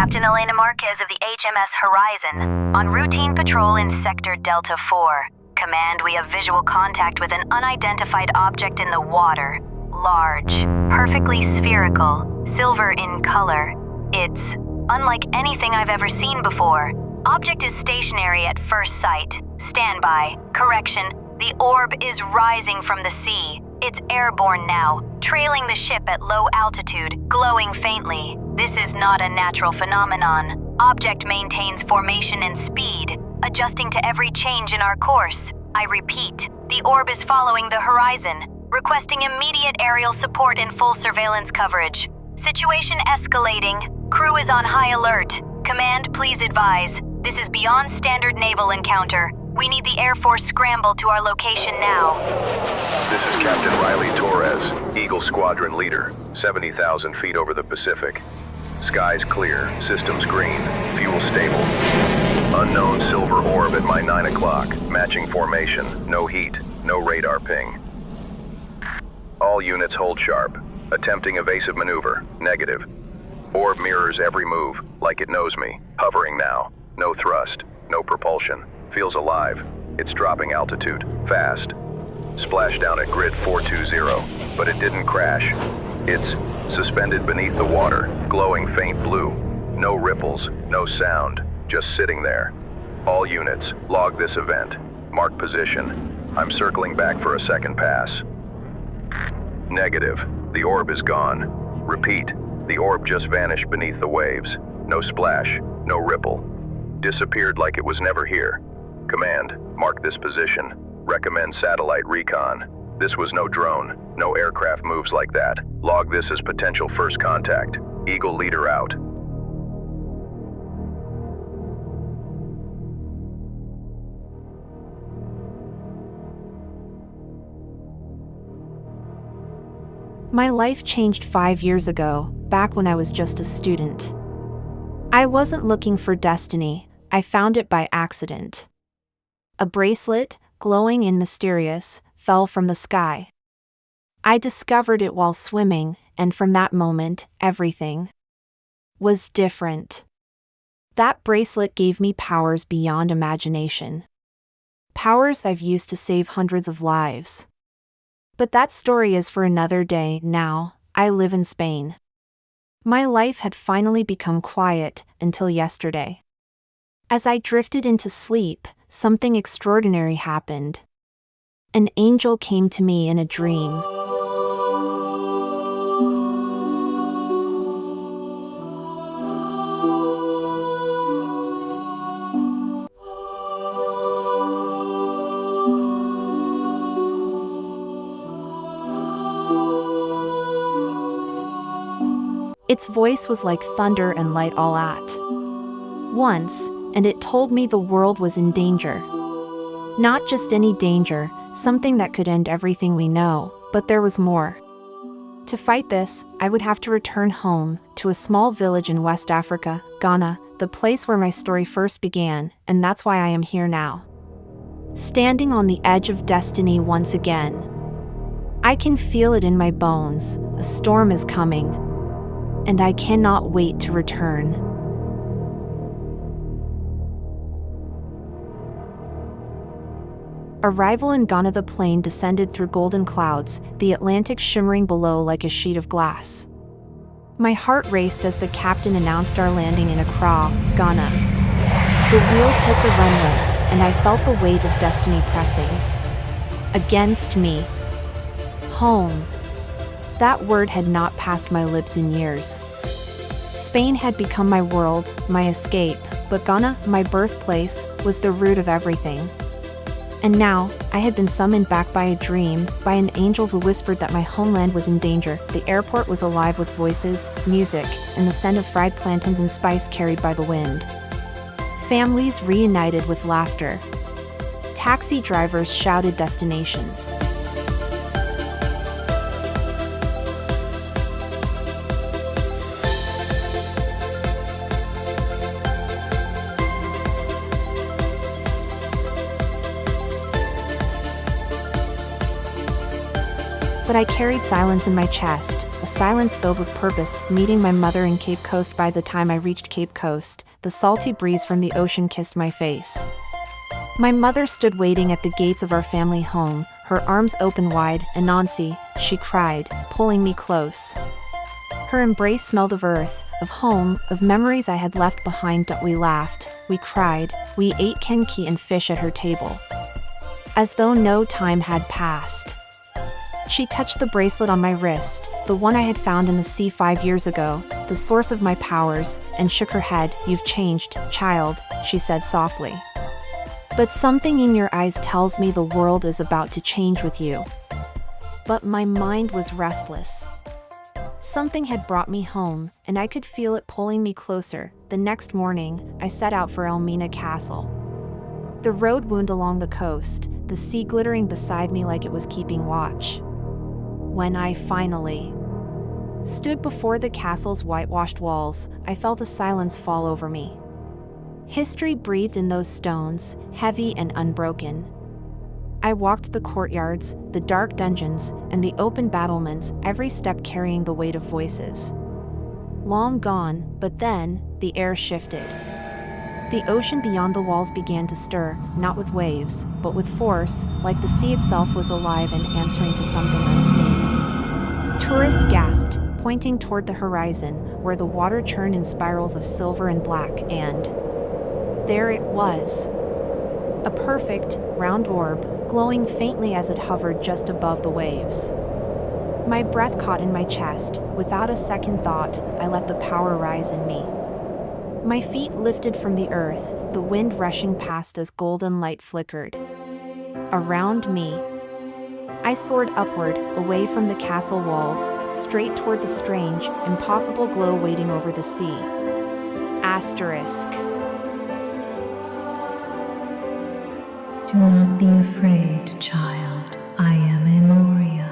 Captain Elena Marquez of the HMS Horizon, on routine patrol in Sector Delta 4. Command, we have visual contact with an unidentified object in the water. Large, perfectly spherical, silver in color. It's unlike anything I've ever seen before. Object is stationary at first sight. Standby. Correction, the orb is rising from the sea. It's airborne now, trailing the ship at low altitude, glowing faintly. This is not a natural phenomenon. Object maintains formation and speed, adjusting to every change in our course. I repeat, the orb is following the horizon, requesting immediate aerial support and full surveillance coverage. Situation escalating. Crew is on high alert. Command, please advise. This is beyond standard naval encounter. We need the Air Force scramble to our location now. This is Captain Riley Torres, Eagle Squadron Leader, 70,000 feet over the Pacific. Skies clear, systems green, fuel stable. Unknown silver orb at my 9 o'clock, matching formation, no heat, no radar ping. All units hold sharp. Attempting evasive maneuver, negative. Orb mirrors every move, like it knows me, hovering now. No thrust, no propulsion. Feels alive. It's dropping altitude, fast. Splashed down at grid 420, but it didn't crash. It's suspended beneath the water, glowing faint blue. No ripples, no sound, just sitting there. All units, log this event. Mark position. I'm circling back for a second pass. Negative. The orb is gone. Repeat, the orb just vanished beneath the waves. No splash, no ripple. Disappeared like it was never here. Command, mark this position. Recommend satellite recon. This was no drone. No aircraft moves like that. Log this as potential first contact. Eagle Leader out. My life changed 5 years ago, back when I was just a student. I wasn't looking for destiny, I found it by accident. A bracelet, glowing and mysterious, fell from the sky. I discovered it while swimming, and from that moment, everything was different. That bracelet gave me powers beyond imagination. Powers I've used to save hundreds of lives. But that story is for another day. Now, I live in Spain. My life had finally become quiet until yesterday. As I drifted into sleep, something extraordinary happened. An angel came to me in a dream. Its voice was like thunder and light all at once, and it told me the world was in danger. Not just any danger, something that could end everything we know, but there was more. To fight this, I would have to return home, to a small village in West Africa, Ghana, the place where my story first began, and that's why I am here now. Standing on the edge of destiny once again. I can feel it in my bones, a storm is coming. And I cannot wait to return. Arrival in Ghana. The plane descended through golden clouds, the Atlantic shimmering below like a sheet of glass. My heart raced as the captain announced our landing in Accra, Ghana. The wheels hit the runway, and I felt the weight of destiny pressing against me. Home. That word had not passed my lips in years. Spain had become my world, my escape, but Ghana, my birthplace, was the root of everything. And now, I had been summoned back by a dream, by an angel who whispered that my homeland was in danger. The airport was alive with voices, music, and the scent of fried plantains and spice carried by the wind. Families reunited with laughter. Taxi drivers shouted destinations. But I carried silence in my chest, a silence filled with purpose, meeting my mother in Cape Coast. By the time I reached Cape Coast, the salty breeze from the ocean kissed my face. My mother stood waiting at the gates of our family home, her arms open wide. "Anansi," she cried, pulling me close. Her embrace smelled of earth, of home, of memories I had left behind. We laughed, we cried, we ate kenki and fish at her table, as though no time had passed. She touched the bracelet on my wrist, the one I had found in the sea 5 years ago, the source of my powers, and shook her head. "You've changed, child," she said softly. "But something in your eyes tells me the world is about to change with you." But my mind was restless. Something had brought me home, and I could feel it pulling me closer. The next morning, I set out for Elmina Castle. The road wound along the coast, the sea glittering beside me like it was keeping watch. When I finally stood before the castle's whitewashed walls, I felt a silence fall over me. History breathed in those stones, heavy and unbroken. I walked the courtyards, the dark dungeons, and the open battlements, every step carrying the weight of voices long gone. But then, the air shifted. The ocean beyond the walls began to stir, not with waves, but with force, like the sea itself was alive and answering to something unseen. Tourists gasped, pointing toward the horizon, where the water churned in spirals of silver and black, and there it was. A perfect, round orb, glowing faintly as it hovered just above the waves. My breath caught in my chest. Without a second thought, I let the power rise in me. My feet lifted from the earth, the wind rushing past as golden light flickered around me. I soared upward, away from the castle walls, straight toward the strange, impossible glow waiting over the sea. Asterisk. Do not be afraid, child. I am Amoria,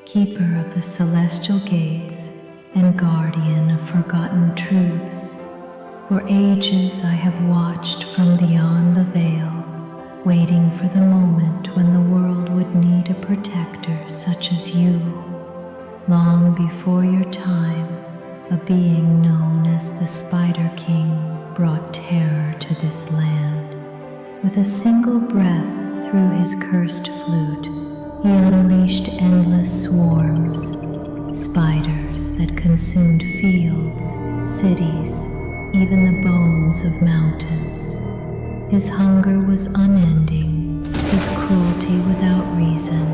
keeper of the celestial gates and guardian of forgotten truths. For ages I have watched from beyond the veil, waiting for the moment when the world would need a protector such as you. Long before your time, a being known as the Spider King brought terror to this land. With a single breath through his cursed flute, he unleashed endless swarms, spiders that consumed fields, cities, even the bones of mountains. His hunger was unending, his cruelty without reason.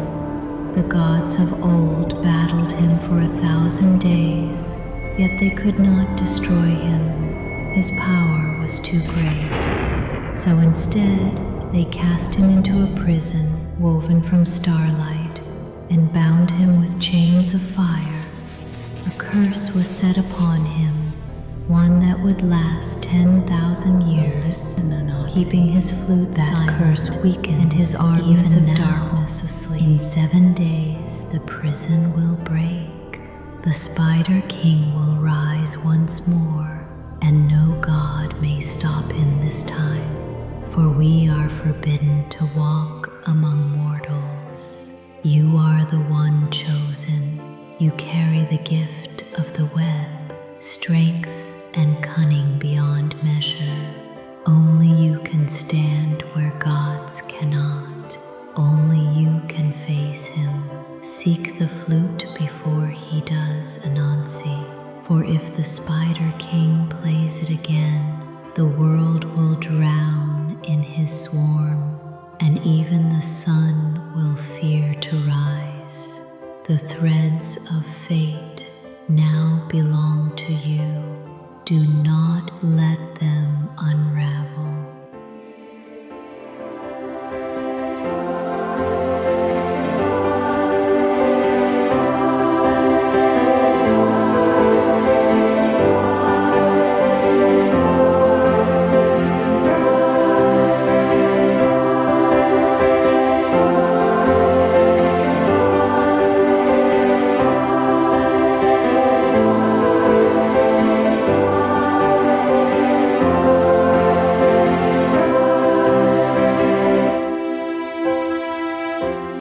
The gods of old battled him for 1,000 days, yet they could not destroy him. His power was too great. So instead, they cast him into a prison woven from starlight and bound him with chains of fire. A curse was set upon him, one that would last 10,000 years, keeping his flute silent. That curse weakened and his armies of darkness asleep. In 7 days, the prison will break. The Spider King will rise once more, and no god may stop him this time. For we are forbidden to walk among mortals. You are the one chosen. You carry the gift of the web, strength and cunning beyond measure. Only you can stand where gods cannot. Only you can face him. Seek the flute before he does, Anansi. For if the Spider King plays it again, the world will drown in his swarm, and even the sun will fear to rise. The threat